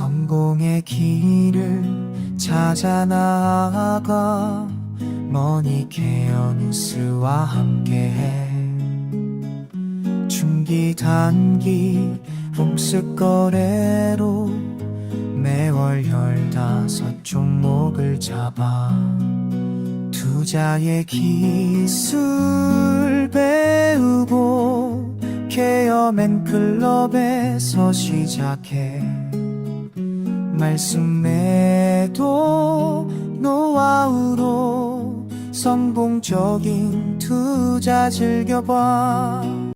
성공의 길을 찾아 나아가 머니케어 뉴스와 함께해. 중기 단기 홈스 거래로 매월 15종목을 잡아 투자의 기술 배우고 케어맨 클럽에서 시작해. 말씀 매도 노하우로 성공적인 투자 즐겨봐.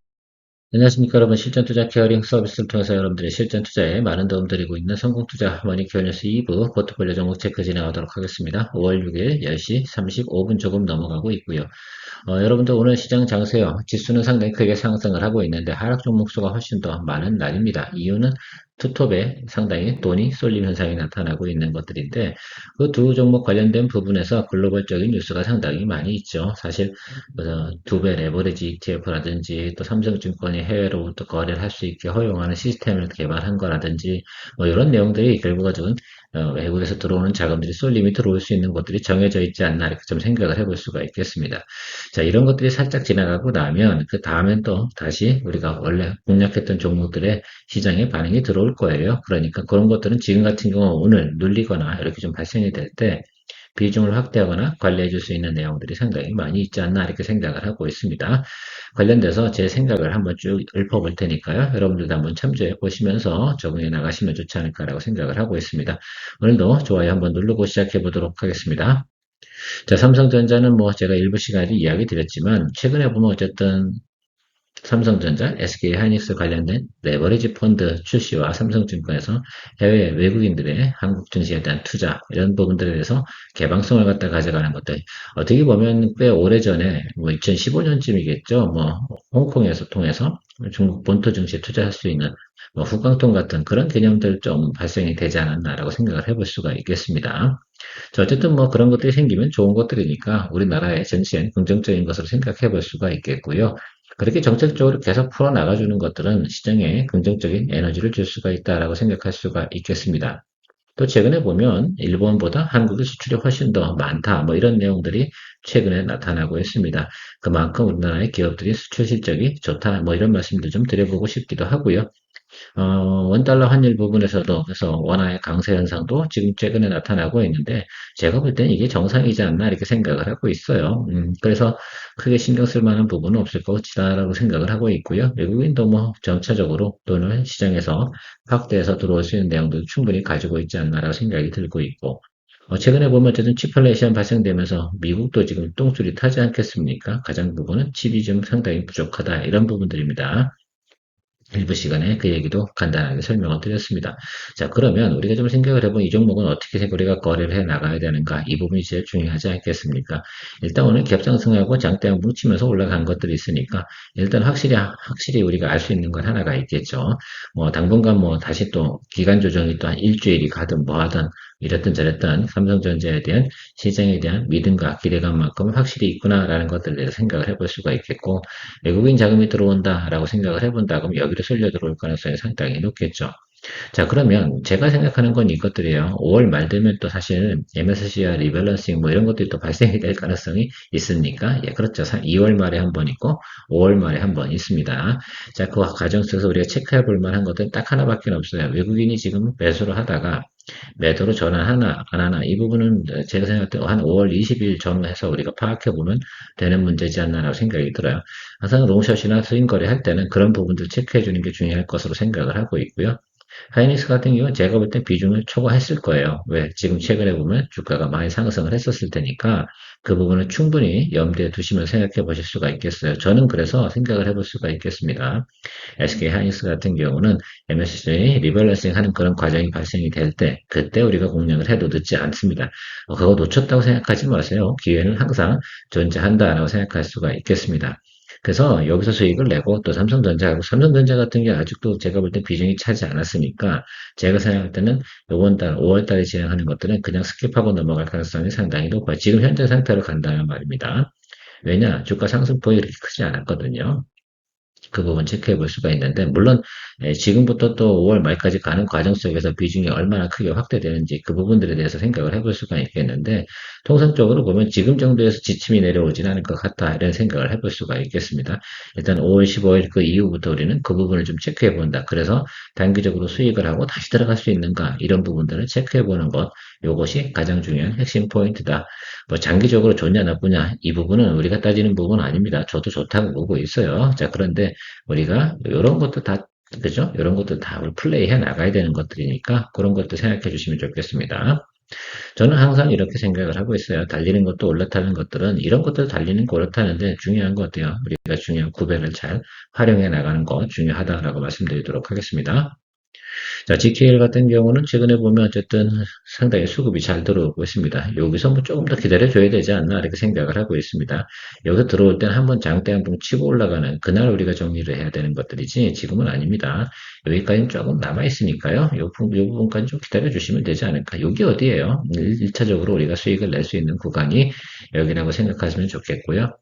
안녕하십니까 여러분. 실전 투자 케어링 서비스를 통해서 여러분들의 실전 투자에 많은 도움 드리고 있는 성공투자 머니케어 뉴스 2부 포트폴리오 종목 체크 진행하도록 하겠습니다. 5월 6일 10시 35분 조금 넘어가고 있고요. 여러분들 오늘 시장 장세요. 지수는 상당히 크게 상승을 하고 있는데 하락 종목 수가 훨씬 더 많은 날입니다. 이유는 투톱에 상당히 돈이 쏠림 현상이 나타나고 있는 것들인데, 그 두 종목 관련된 부분에서 글로벌적인 뉴스가 상당히 많이 있죠. 사실 두 배 레버리지 ETF라든지 또 삼성증권이 해외로부터 거래를 할 수 있게 허용하는 시스템을 개발한 거라든지 뭐 이런 내용들이 결국은 외국에서 들어오는 자금들이 쏠림이 들어올 수 있는 것들이 정해져 있지 않나 이렇게 좀 생각을 해볼 수가 있겠습니다. 자, 이런 것들이 살짝 지나가고 나면 그 다음엔 또 다시 우리가 원래 공략했던 종목들의 시장에 반응이 들어올 거예요. 그러니까 그런 것들은 지금 같은 경우 오늘 눌리거나 이렇게 좀 발생이 될 때 비중을 확대하거나 관리해 줄 수 있는 내용들이 상당히 많이 있지 않나 이렇게 생각을 하고 있습니다. 관련돼서 제 생각을 한번 쭉 읊어볼 테니까요. 여러분들도 한번 참조해 보시면서 적응해 나가시면 좋지 않을까라고 생각을 하고 있습니다. 오늘도 좋아요 한번 누르고 시작해 보도록 하겠습니다. 자, 삼성전자는 뭐 제가 일부 시간에 이야기 드렸지만 최근에 보면 어쨌든 삼성전자, SK하이닉스 관련된 레버리지 펀드 출시와 삼성증권에서 해외 외국인들의 한국 증시에 대한 투자 이런 부분들에 대해서 개방성을 갖다 가져가는 것들, 어떻게 보면 꽤 오래전에 뭐 2015년쯤이겠죠. 뭐 홍콩에서 통해서 중국 본토 증시에 투자할 수 있는 뭐 후광통 같은 그런 개념들 좀 발생이 되지 않았나라고 생각을 해볼 수가 있겠습니다. 자, 어쨌든 뭐 그런 것들이 생기면 좋은 것들이니까 우리나라의 증시엔 긍정적인 것으로 생각해 볼 수가 있겠고요. 그렇게 정책적으로 계속 풀어나가주는 것들은 시장에 긍정적인 에너지를 줄 수가 있다라고 생각할 수가 있겠습니다. 또 최근에 보면 일본보다 한국의 수출이 훨씬 더 많다, 뭐 이런 내용들이 최근에 나타나고 있습니다. 그만큼 우리나라의 기업들이 수출 실적이 좋다, 뭐 이런 말씀도 좀 드려보고 싶기도 하고요. 원달러 환율 부분에서도 그래서 원화의 강세 현상도 지금 최근에 나타나고 있는데 제가 볼 때는 이게 정상이지 않나 이렇게 생각을 하고 있어요. 그래서 크게 신경 쓸 만한 부분은 없을 것이다라고 생각을 하고 있고요. 외국인도 뭐 점차적으로 돈을 시장에서 확대해서 들어올 수 있는 내용도 충분히 가지고 있지 않나라고 생각이 들고 있고 최근에 보면 어쨌든 치플레이션 발생되면서 미국도 지금 똥줄이 타지 않겠습니까? 가장 부분은 칩이 좀 상당히 부족하다 이런 부분들입니다. 일부 시간에 그 얘기도 간단하게 설명을 드렸습니다. 자, 그러면 우리가 좀 생각을 해보면 이 종목은 어떻게 우리가 거래를 해 나가야 되는가? 이 부분이 제일 중요하지 않겠습니까? 일단 오늘 겹상승하고 장대양 뭉치면서 올라간 것들이 있으니까 일단 확실히 우리가 알 수 있는 건 하나가 있겠죠. 뭐 당분간 뭐 다시 또 기간 조정이 또 한 일주일이 가든 뭐 하든 이랬든 저랬든 삼성전자에 대한 시장에 대한 믿음과 기대감만큼 확실히 있구나라는 것들에 대해서 생각을 해볼 수가 있겠고 외국인 자금이 들어온다라고 생각을 해본다 그러면 여기로 쓸려 들어올 가능성이 상당히 높겠죠. 자, 그러면 제가 생각하는 건 이것들이에요. 5월 말 되면 또 사실 MSCI 리밸런싱 뭐 이런 것들이 또 발생이 될 가능성이 있으니까, 예, 그렇죠. 2월 말에 한 번 있고 5월 말에 한 번 있습니다. 자, 그 과정 속에서 우리가 체크해 볼 만한 것들은 딱 하나밖에 없어요. 외국인이 지금 매수를 하다가 매도로 전환하나 안 하나 이 부분은 제가 생각할 때 한 5월 20일 전후해서 우리가 파악해 보면 되는 문제지 않나라고 생각이 들어요. 항상 롱숏이나 스윙 거래 할 때는 그런 부분들 체크해 주는 게 중요할 것으로 생각을 하고 있고요. 하이닉스 같은 경우는 제가 볼 땐 비중을 초과했을 거예요. 왜? 지금 최근에 보면 주가가 많이 상승을 했었을 테니까 그 부분을 충분히 염두에 두시면 생각해 보실 수가 있겠어요. 저는 그래서 생각을 해볼 수가 있겠습니다. SK 하이닉스 같은 경우는 MSCI 리밸런싱 하는 그런 과정이 발생이 될 때, 그때 우리가 공략을 해도 늦지 않습니다. 그거 놓쳤다고 생각하지 마세요. 기회는 항상 존재한다라고 생각할 수가 있겠습니다. 그래서 여기서 수익을 내고 또 삼성전자 같은 게 아직도 제가 볼 때 비중이 차지 않았으니까 제가 생각할 때는 이번 달 5월 달에 진행하는 것들은 그냥 스킵하고 넘어갈 가능성이 상당히 높아요. 지금 현재 상태로 간다면 말입니다. 왜냐? 주가 상승폭이 그렇게 크지 않았거든요. 그 부분 체크해 볼 수가 있는데, 물론 지금부터 또 5월 말까지 가는 과정 속에서 비중이 얼마나 크게 확대되는지 그 부분들에 대해서 생각을 해볼 수가 있겠는데, 통상적으로 보면 지금 정도에서 지침이 내려오진 않을 것 같다 이런 생각을 해볼 수가 있겠습니다. 일단 5월 15일 그 이후부터 우리는 그 부분을 좀 체크해 본다. 그래서 단기적으로 수익을 하고 다시 들어갈 수 있는가 이런 부분들을 체크해 보는 것, 이것이 가장 중요한 핵심 포인트다. 뭐 장기적으로 좋냐 나쁘냐 이 부분은 우리가 따지는 부분은 아닙니다. 저도 좋다고 보고 있어요. 자, 그런데 우리가 이런 것도 다 그죠? 이런 것도 다 우리 플레이 해 나가야 되는 것들이니까 그런 것도 생각해 주시면 좋겠습니다. 저는 항상 이렇게 생각을 하고 있어요. 달리는 것도 올라타는 것들은 이런 것들 달리는 거 올라타는데 중요한 것 같아요. 우리가 중요한 구배를 잘 활용해 나가는 거 중요하다라고 말씀드리도록 하겠습니다. 자, GKL 같은 경우는 최근에 보면 어쨌든 상당히 수급이 잘 들어오고 있습니다. 여기서 뭐 조금 더 기다려줘야 되지 않나 이렇게 생각을 하고 있습니다. 여기서 들어올 때는 한번 장대 한번 치고 올라가는 그날 우리가 정리를 해야 되는 것들이지 지금은 아닙니다. 여기까지는 조금 남아있으니까요. 요 부분까지 좀 기다려주시면 되지 않을까. 여기 어디예요? 1차적으로 우리가 수익을 낼 수 있는 구간이 여기라고 생각하시면 좋겠고요.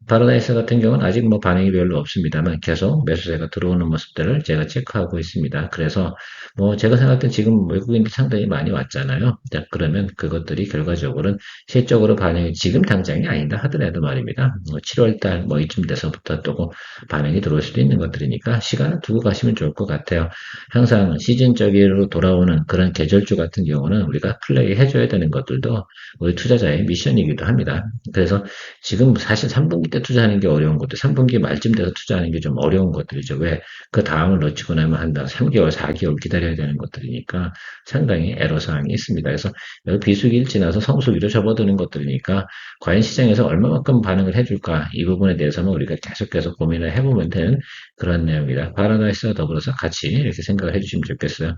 파라다이스 같은 경우는 아직 뭐 반응이 별로 없습니다만 계속 매수세가 들어오는 모습들을 제가 체크하고 있습니다. 그래서 뭐 제가 생각할 땐 지금 외국인들 상당히 많이 왔잖아요. 자, 그러면 그것들이 결과적으로는 실적으로 반응이 지금 당장이 아니다 하더라도 말입니다. 7월 달 뭐 이쯤 돼서부터 또 반응이 들어올 수도 있는 것들이니까 시간을 두고 가시면 좋을 것 같아요. 항상 시즌적으로 돌아오는 그런 계절주 같은 경우는 우리가 플레이 해줘야 되는 것들도 우리 투자자의 미션이기도 합니다. 그래서 지금 사실 3분기 때 투자하는 게 어려운 것들, 3분기 말쯤 돼서 투자하는 게 좀 어려운 것들이죠. 왜? 그 다음을 놓치고 나면 한 3개월, 4개월 기다려야 되는 것들이니까 상당히 애로사항이 있습니다. 그래서 여기 비수기를 지나서 성수기로 접어드는 것들이니까 과연 시장에서 얼마만큼 반응을 해줄까? 이 부분에 대해서는 우리가 계속해서 고민을 해보면 되는 그런 내용입니다. 파라다이스와 더불어서 같이 이렇게 생각을 해주시면 좋겠어요.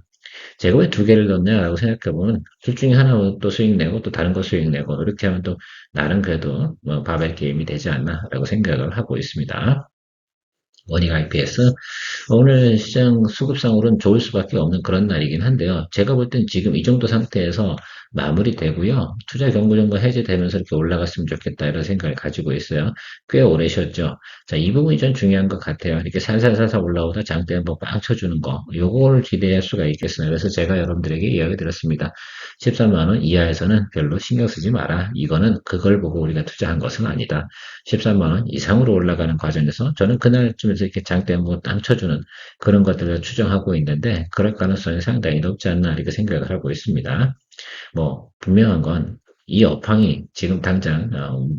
제가 왜 두 개를 넣냐라고 생각해보면 둘 중에 하나는 또 수익 내고 또 다른 거 수익 내고 이렇게 하면 또 나는 그래도 뭐 바벨 게임이 되지 않나라고 생각을 하고 있습니다. 원익 IPS 오늘 시장 수급상으로는 좋을 수밖에 없는 그런 날이긴 한데요. 제가 볼 땐 지금 이 정도 상태에서 마무리되고요. 투자 경고정보 해제되면서 이렇게 올라갔으면 좋겠다 이런 생각을 가지고 있어요. 꽤 오래 쉬었죠. 자, 이 부분이 좀 중요한 것 같아요. 이렇게 살살살살 올라오다 장대 한번 빵 쳐주는 거. 요걸 기대할 수가 있겠어요. 그래서 제가 여러분들에게 이야기 드렸습니다. 13만 원 이하에서는 별로 신경 쓰지 마라. 이거는 그걸 보고 우리가 투자한 것은 아니다. 13만 원 이상으로 올라가는 과정에서 저는 그날쯤에서 이렇게 장대 한번 땅 쳐주는 그런 것들을 추정하고 있는데 그럴 가능성이 상당히 높지 않나 이렇게 생각을 하고 있습니다. 뭐 분명한 건 이 업황이 지금 당장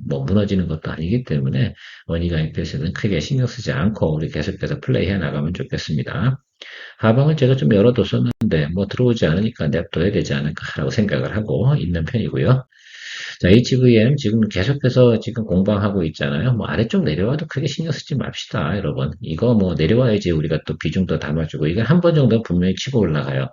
뭐 무너지는 것도 아니기 때문에 원익 IPS는 크게 신경 쓰지 않고 우리 계속해서 플레이해 나가면 좋겠습니다. 하방을 제가 좀 열어뒀었는데 뭐 들어오지 않으니까 냅둬야 되지 않을까라고 생각을 하고 있는 편이고요. 자, HVM 지금 계속해서 지금 공방하고 있잖아요. 뭐 아래쪽 내려와도 크게 신경 쓰지 맙시다, 여러분. 이거 뭐 내려와야지 우리가 또 비중도 담아주고 이거 한 번 정도 분명히 치고 올라가요.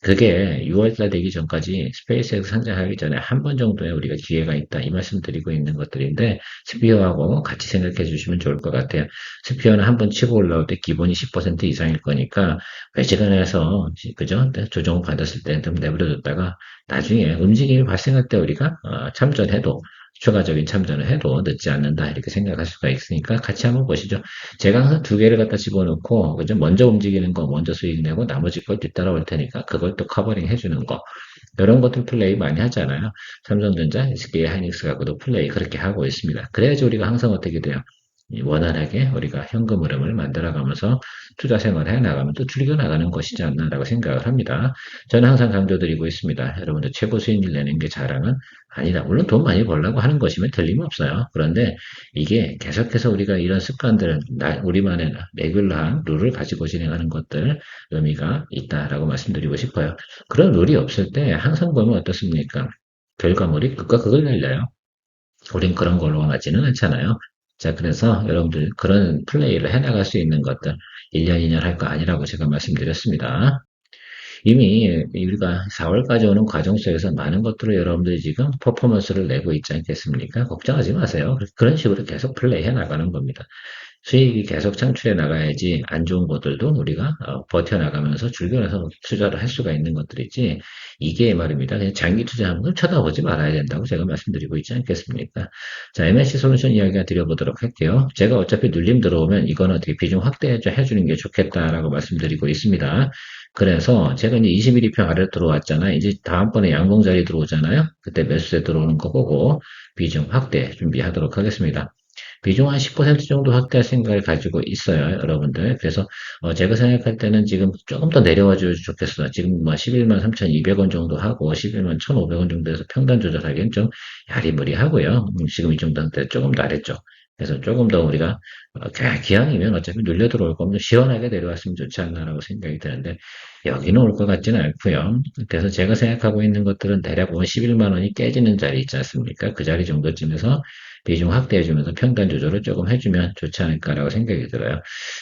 그게 6월달 되기 전까지 스페이스X 상장하기 전에 한 번 정도의 우리가 기회가 있다 이 말씀 드리고 있는 것들인데 스피어하고 같이 생각해 주시면 좋을 것 같아요. 스피어는 한 번 치고 올라올 때 기본이 10% 이상일 거니까 외지간해서 그죠? 조정 받았을 때 좀 내버려뒀다가 나중에 움직임이 발생할 때 우리가 참전해도 추가적인 참전을 해도 늦지 않는다 이렇게 생각할 수가 있으니까 같이 한번 보시죠. 제가 항상 두 개를 갖다 집어넣고 그죠? 먼저 움직이는 거 먼저 수익 내고 나머지 걸 뒤따라올 테니까 그걸 또 커버링 해주는 거 이런 것들 플레이 많이 하잖아요. 삼성전자, SK 하이닉스 갖고도 플레이 그렇게 하고 있습니다. 그래야지 우리가 항상 어떻게 돼요? 원활하게 우리가 현금 흐름을 만들어가면서 투자 생활을 해나가면 또 줄여 나가는 것이지 않나라고 생각을 합니다. 저는 항상 강조드리고 있습니다. 여러분들 최고 수익률 내는 게 자랑은 아니다. 물론 돈 많이 벌려고 하는 것이면 틀림없어요. 그런데 이게 계속해서 우리가 이런 습관들, 우리만의 레귤러한 룰을 가지고 진행하는 것들 의미가 있다라고 말씀드리고 싶어요. 그런 룰이 없을 때 항상 보면 어떻습니까? 결과물이 극과 극을 날려요. 우린 그런 걸 원하지는 않잖아요. 자, 그래서 여러분들 그런 플레이를 해나갈 수 있는 것들 1년, 2년 할 거 아니라고 제가 말씀드렸습니다. 이미 우리가 4월까지 오는 과정 속에서 많은 것들을 여러분들이 지금 퍼포먼스를 내고 있지 않겠습니까? 걱정하지 마세요. 그런 식으로 계속 플레이 해 나가는 겁니다. 수익이 계속 창출해 나가야지 안 좋은 것들도 우리가 버텨나가면서 줄겨서 투자를 할 수가 있는 것들이지 이게 말입니다. 그냥 장기 투자하는 걸 쳐다보지 말아야 된다고 제가 말씀드리고 있지 않겠습니까? 자, MSC 솔루션 이야기 드려보도록 할게요. 제가 어차피 눌림 들어오면 이거는 어떻게 비중 확대해 주는 게 좋겠다라고 말씀드리고 있습니다. 그래서 제가 이제 21일평 아래로 들어왔잖아요. 이제 다음번에 양봉 자리 들어오잖아요. 그때 매수세 들어오는 거 보고 비중 확대 준비하도록 하겠습니다. 비중 한 10% 정도 확대할 생각을 가지고 있어요, 여러분들. 그래서 제가 생각할 때는 지금 조금 더 내려와 줘도 좋겠어요. 지금 뭐 11만 3,200원 정도 하고 11만 1,500원 정도에서 평단 조절하기엔 좀 야리무리하고요. 지금 이 정도인데 조금 더 아랬죠. 그래서 조금 더 우리가 기왕이면 어차피 눌려 들어올 거면 시원하게 내려왔으면 좋지 않나라고 생각이 드는데 여기는 올 것 같지는 않고요. 그래서 제가 생각하고 있는 것들은 대략 11만 원이 깨지는 자리 있지 않습니까? 그 자리 정도쯤에서 비중 확대해주면서 평단 조절을 조금 해주면 좋지 않을까라고 생각이 들어요.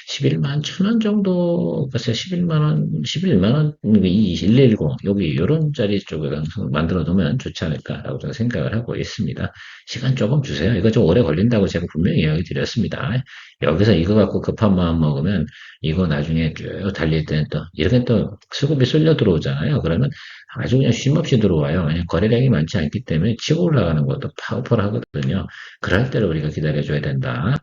11만 1,000원 정도, 글쎄 11만 원, 11만 원, 110, 여기 이런 자리 쪽에 만들어 두면 좋지 않을까라고 저는 생각을 하고 있습니다. 시간 조금 주세요. 이거 좀 오래 걸린다고 제가 분명히 이야기 드렸습니다. 여기서 이거 갖고 급한 마음 먹으면 이거 나중에 쭉 달릴 때는 또 이렇게 또 수급이 쏠려 들어오잖아요. 그러면 아주 그냥 쉼없이 들어와요. 그냥 거래량이 많지 않기 때문에 치고 올라가는 것도 파워풀하거든요. 그럴 때를 우리가 기다려줘야 된다.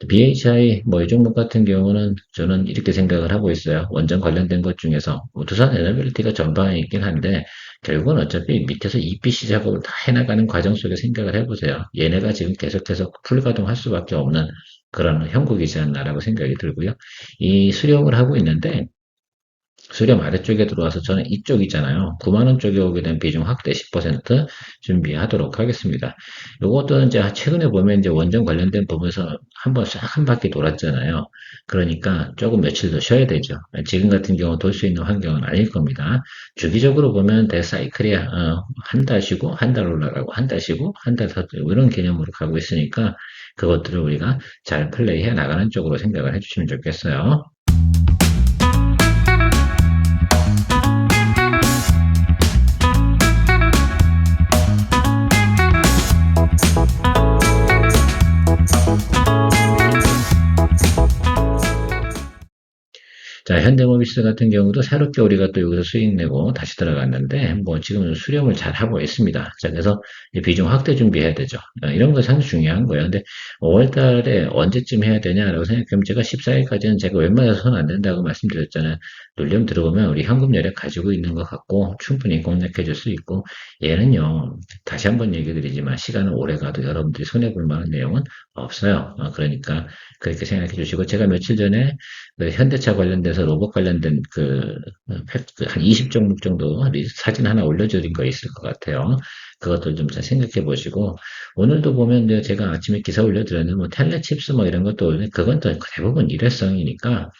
BHI 뭐 이 종목 같은 경우는 저는 이렇게 생각을 하고 있어요. 원전 관련된 것 중에서 뭐 두산 에너빌리티가 전방에 있긴 한데 결국은 어차피 밑에서 EPC 작업을 다 해나가는 과정 속에 생각을 해보세요. 얘네가 지금 계속해서 풀가동할 수밖에 없는 그런 형국이지 않나라고 생각이 들고요. 이 수령을 하고 있는데 수렴 아래쪽에 들어와서 저는 이쪽이잖아요. 9만 원 쪽에 오게 된 비중 확대 10% 준비하도록 하겠습니다. 요것도 이제 최근에 보면 이제 원전 관련된 부분에서 한번 싹 한 바퀴 돌았잖아요. 그러니까 조금 며칠 더 쉬어야 되죠. 지금 같은 경우 돌 수 있는 환경은 아닐 겁니다. 주기적으로 보면 대사이클이 한 달 쉬고 한 달 올라가고 한 달 쉬고 한 달 더 이런 개념으로 가고 있으니까 그것들을 우리가 잘 플레이해 나가는 쪽으로 생각을 해주시면 좋겠어요. 자, 현대모비스 같은 경우도 새롭게 우리가 또 여기서 수익 내고 다시 들어갔는데, 뭐 지금 수렴을 잘 하고 있습니다. 자, 그래서 비중 확대 준비해야 되죠. 이런 거 상당히 중요한 거예요. 근데 5월 달에 언제쯤 해야 되냐라고 생각하면 제가 14일까지는 제가 웬만해서 손 안 된다고 말씀드렸잖아요. 놀림 들어보면 우리 현금 여력 가지고 있는 것 같고 충분히 공략해 줄 수 있고 얘는요, 다시 한번 얘기 드리지만 시간은 오래 가도 여러분들이 손해볼 만한 내용은 없어요. 그러니까 그렇게 생각해 주시고 제가 며칠 전에 그 현대차 관련돼서 로봇 관련된 한 20종목 정도 사진 하나 올려드린 거 있을 것 같아요. 그것들 좀 잘 생각해 보시고, 오늘도 보면 이제 제가 아침에 기사 올려드렸는데, 뭐, 텔레칩스 뭐 이런 것도, 그건 또 대부분 일회성이니까,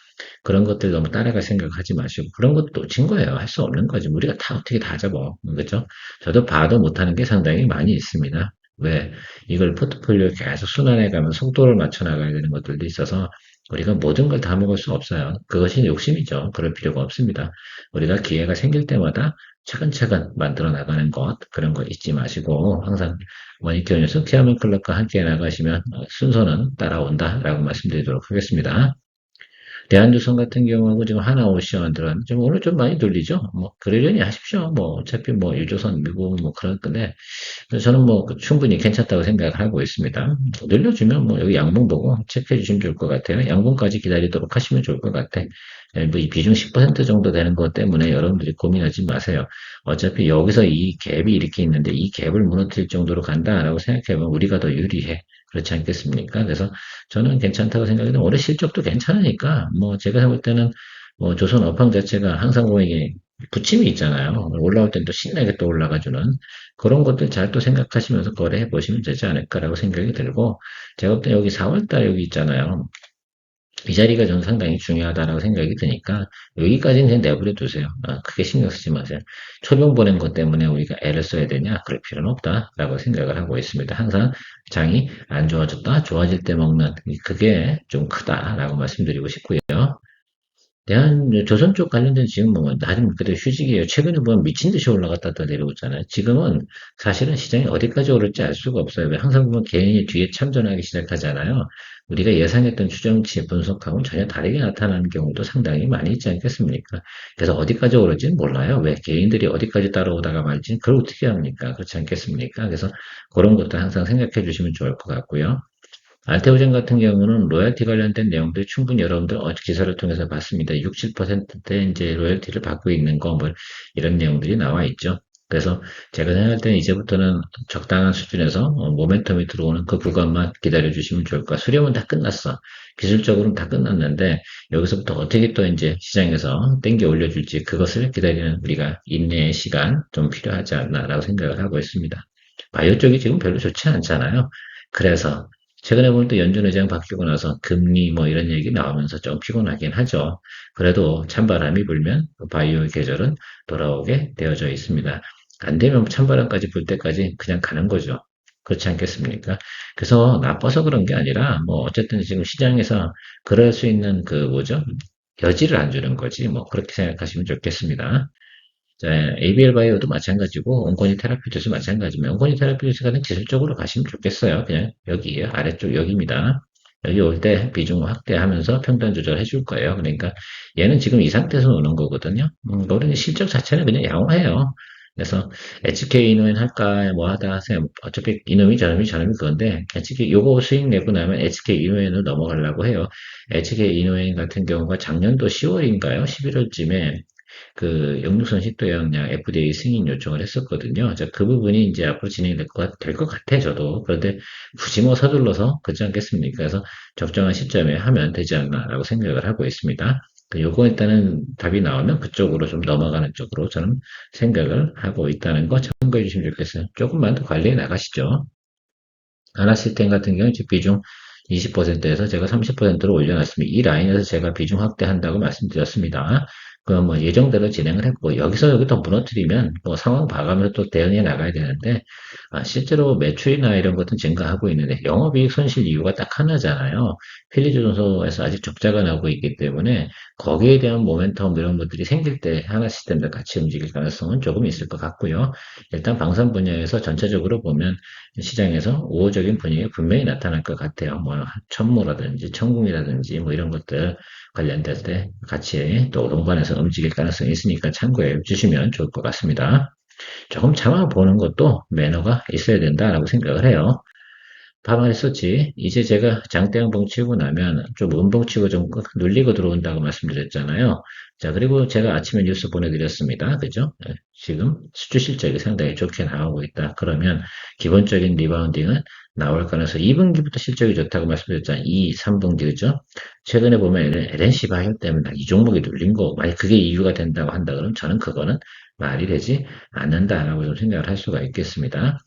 그런 것들 너무 따라갈 생각하지 마시고, 그런 것도 친 거예요. 할 수 없는 거지. 우리가 다 어떻게 다 잡아. 그죠? 저도 봐도 못하는 게 상당히 많이 있습니다. 왜? 이걸 포트폴리오에 계속 순환해 가면 속도를 맞춰 나가야 되는 것들도 있어서, 우리가 모든 걸 다 먹을 수 없어요. 그것이 욕심이죠. 그럴 필요가 없습니다. 우리가 기회가 생길 때마다 차근차근 만들어 나가는 것, 그런 거 잊지 마시고, 항상 머니터 뉴스 케어맨 클럽과 함께 나가시면 순서는 따라온다라고 말씀드리도록 하겠습니다. 대한조선 같은 경우하고 지금 하나오션 들어갔는데, 좀 오늘 좀 많이 돌리죠? 뭐, 그러려니 하십시오. 뭐, 어차피 뭐, 유조선, 미국 뭐, 그럴 건데, 저는 뭐, 충분히 괜찮다고 생각을 하고 있습니다. 늘려주면 뭐, 여기 양봉 보고 체크해 주시면 좋을 것 같아요. 양봉까지 기다리도록 하시면 좋을 것 같아. 뭐이 비중 10% 정도 되는 것 때문에 여러분들이 고민하지 마세요. 어차피 여기서 이 갭이 이렇게 있는데, 이 갭을 무너뜨릴 정도로 간다라고 생각해보면 우리가 더 유리해. 그렇지 않겠습니까? 그래서 저는 괜찮다고 생각해요. 올해 실적도 괜찮으니까, 뭐, 제가 볼 때는, 뭐, 조선 업황 자체가 항상 뭐, 이게, 부침이 있잖아요. 올라올 땐 또 신나게 또 올라가주는 그런 것들 잘 또 생각하시면서 거래해 보시면 되지 않을까라고 생각이 들고, 제가 볼 때 여기 4월달 여기 있잖아요. 이 자리가 저는 상당히 중요하다라고 생각이 드니까 여기까지는 그냥 내버려 두세요. 크게 신경 쓰지 마세요. 초병 보낸 것 때문에 우리가 애를 써야 되냐? 그럴 필요는 없다라고 생각을 하고 있습니다. 항상 장이 안 좋아졌다, 좋아질 때 먹는 그게 좀 크다라고 말씀드리고 싶고요. 조선 쪽 관련된 지금 뭐, 나름 그래 휴직이에요. 최근에 보면 미친 듯이 올라갔다 내려오잖아요. 지금은 사실은 시장이 어디까지 오를지 알 수가 없어요. 왜 항상 보면 개인이 뒤에 참전하기 시작하잖아요. 우리가 예상했던 추정치 분석하고는 전혀 다르게 나타나는 경우도 상당히 많이 있지 않겠습니까? 그래서 어디까지 오를지는 몰라요. 왜 개인들이 어디까지 따라오다가 말지 그걸 어떻게 합니까? 그렇지 않겠습니까? 그래서 그런 것도 항상 생각해 주시면 좋을 것 같고요. 알테오젠 같은 경우는 로열티 관련된 내용들 충분히 여러분들 기사를 통해서 봤습니다. 6, 7%대 이제 로열티를 받고 있는 거, 뭐, 이런 내용들이 나와 있죠. 그래서 제가 생각할 때는 이제부터는 적당한 수준에서 모멘텀이 들어오는 그 구간만 기다려 주시면 좋을 까 수렴은 다 끝났어. 기술적으로는 다 끝났는데 여기서부터 어떻게 또 이제 시장에서 땡겨 올려줄지 그것을 기다리는 우리가 인내의 시간 좀 필요하지 않나라고 생각을 하고 있습니다. 바이오 쪽이 지금 별로 좋지 않잖아요. 그래서 최근에 보면 또 연준 의장 바뀌고 나서 금리 뭐 이런 얘기 나오면서 좀 피곤하긴 하죠. 그래도 찬바람이 불면 바이오 계절은 돌아오게 되어져 있습니다. 안 되면 찬바람까지 불 때까지 그냥 가는 거죠. 그렇지 않겠습니까? 그래서 나빠서 그런 게 아니라 뭐 어쨌든 지금 시장에서 그럴 수 있는 그 뭐죠? 여지를 안 주는 거지. 뭐 그렇게 생각하시면 좋겠습니다. 자, ABL 바이오도 마찬가지고 온코니 테라피우티스 마찬가지면 온코니 테라피우티스는 기술적으로 가시면 좋겠어요. 그냥 여기 아래쪽 여기입니다. 여기 올 때 비중 확대하면서 평단 조절해 줄 거예요. 그러니까 얘는 지금 이 상태에서 오는 거거든요. 노는 실적 자체는 그냥 양호해요. 그래서 HK 이노엔 할까 뭐 하다 하세요. 어차피 이놈이 저놈이 그건데 HK 요거 수익 내고 나면 HK 이노엔으로 넘어가려고 해요. HK 이노엔 같은 경우가 작년도 10월인가요? 11월쯤에 그 영유선 식도염약 FDA 승인 요청을 했었거든요. 자, 그 부분이 이제 앞으로 진행이 될것 같아, 저도. 그런데 굳이 뭐 서둘러서 그렇지 않겠습니까? 그래서 적정한 시점에 하면 되지 않나라고 생각을 하고 있습니다. 요거 일단은 답이 나오면 그쪽으로 좀 넘어가는 쪽으로 저는 생각을 하고 있다는 거 참고해 주시면 좋겠어요. 조금만 더 관리해 나가시죠. 하나시스템 같은 경우는 비중 20%에서 제가 30%로 올려놨습니다. 이 라인에서 제가 비중 확대한다고 말씀드렸습니다. 그럼 뭐 예정대로 진행을 했고 여기서 여기 또 무너뜨리면 뭐 상황 봐가면서 또 대응해 나가야 되는데 실제로 매출이나 이런 것은 증가하고 있는데 영업이익 손실 이유가 딱 하나잖아요. 필리조선소에서 아직 적자가 나고 있기 때문에 거기에 대한 모멘텀 이런 것들이 생길 때 하나 시스템들 같이 움직일 가능성은 조금 있을 것 같고요. 일단 방산 분야에서 전체적으로 보면 시장에서 우호적인 분위기가 분명히 나타날 것 같아요. 뭐 천무라든지 천궁이라든지 뭐 이런 것들 관련돼서 같이 또 동반해서 움직일 가능성이 있으니까 참고해 주시면 좋을 것 같습니다. 조금 참아보는 것도 매너가 있어야 된다라고 생각을 해요. 파마했었지. 이제 제가 장대양봉 치고 나면 좀 음봉 치고 좀 눌리고 들어온다고 말씀드렸잖아요. 자, 그리고 제가 아침에 뉴스 보내드렸습니다. 그죠? 지금 수주 실적이 상당히 좋게 나오고 있다. 그러면 기본적인 리바운딩은 나올 가능성 2분기부터 실적이 좋다고 말씀드렸잖아요. 2, 3분기, 그죠? 최근에 보면 LNC 바이오 때문에 이 종목이 눌린 거, 만약 그게 이유가 된다고 한다 그러면 저는 그거는 말이 되지 않는다라고 좀 생각을 할 수가 있겠습니다.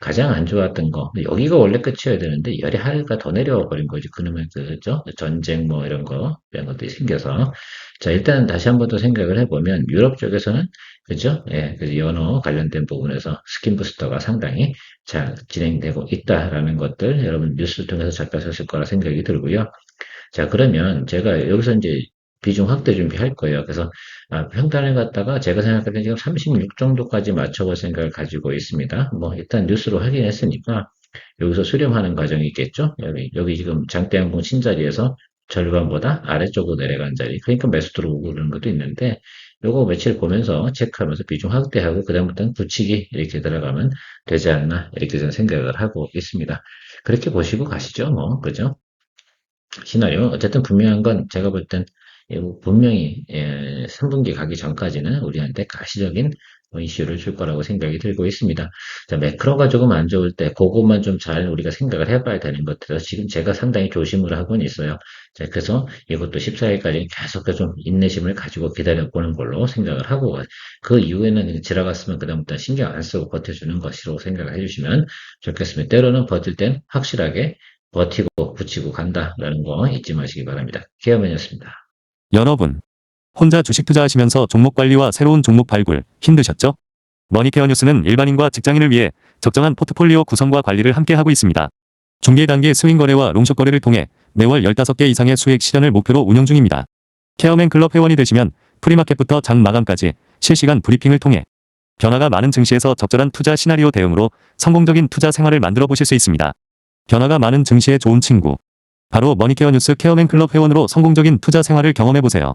가장 안 좋았던 거, 여기가 원래 끝이어야 되는데, 열이 하루가 더 내려와 버린 거지. 그놈의 그죠? 전쟁 뭐 이런 거, 이런 것들이 생겨서. 자, 일단 다시 한번 더 생각을 해보면, 유럽 쪽에서는, 그죠? 예, 그 연어 관련된 부분에서 스킨 부스터가 상당히 잘 진행되고 있다라는 것들, 여러분 뉴스를 통해서 접하셨을 거라 생각이 들고요. 자, 그러면 제가 여기서 이제 비중 확대 준비할 거예요. 그래서 평단을 갖다가 제가 생각할 때 지금 36 정도까지 맞춰볼 생각을 가지고 있습니다. 뭐 일단 뉴스로 확인했으니까 여기서 수렴하는 과정이 있겠죠. 여기 지금 장대양봉 신자리에서 절반보다 아래쪽으로 내려간 자리. 그러니까 매수 들어오고 그런 것도 있는데 요거 며칠 보면서 체크하면서 비중 확대하고 그다음부터는 붙이기 이렇게 들어가면 되지 않나 이렇게 저는 생각을 하고 있습니다. 그렇게 보시고 가시죠. 뭐 그죠? 시나리오. 어쨌든 분명한 건 제가 볼 땐 분명히 3분기 가기 전까지는 우리한테 가시적인 이슈를 줄 거라고 생각이 들고 있습니다. 자, 매크로가 조금 안 좋을 때 그것만 좀 잘 우리가 생각을 해봐야 되는 것들을 지금 제가 상당히 조심을 하고는 있어요. 자, 그래서 이것도 14일까지 계속 좀 인내심을 가지고 기다려보는 걸로 생각을 하고 그 이후에는 지나갔으면 그다음부터 신경 안 쓰고 버텨주는 것으로 생각을 해주시면 좋겠습니다. 때로는 버틸 땐 확실하게 버티고 붙이고 간다라는 거 잊지 마시기 바랍니다. 케어맨이었습니다. 여러분, 혼자 주식 투자하시면서 종목 관리와 새로운 종목 발굴 힘드셨죠? 머니케어 뉴스는 일반인과 직장인을 위해 적정한 포트폴리오 구성과 관리를 함께 하고 있습니다. 중개 단계 스윙 거래와 롱숏 거래를 통해 매월 15개 이상의 수익 실현을 목표로 운영 중입니다. 케어맨 클럽 회원이 되시면 프리마켓부터 장 마감까지 실시간 브리핑을 통해 변화가 많은 증시에서 적절한 투자 시나리오 대응으로 성공적인 투자 생활을 만들어 보실 수 있습니다. 변화가 많은 증시의 좋은 친구. 바로 머니케어 뉴스 케어맨 클럽 회원으로 성공적인 투자 생활을 경험해보세요.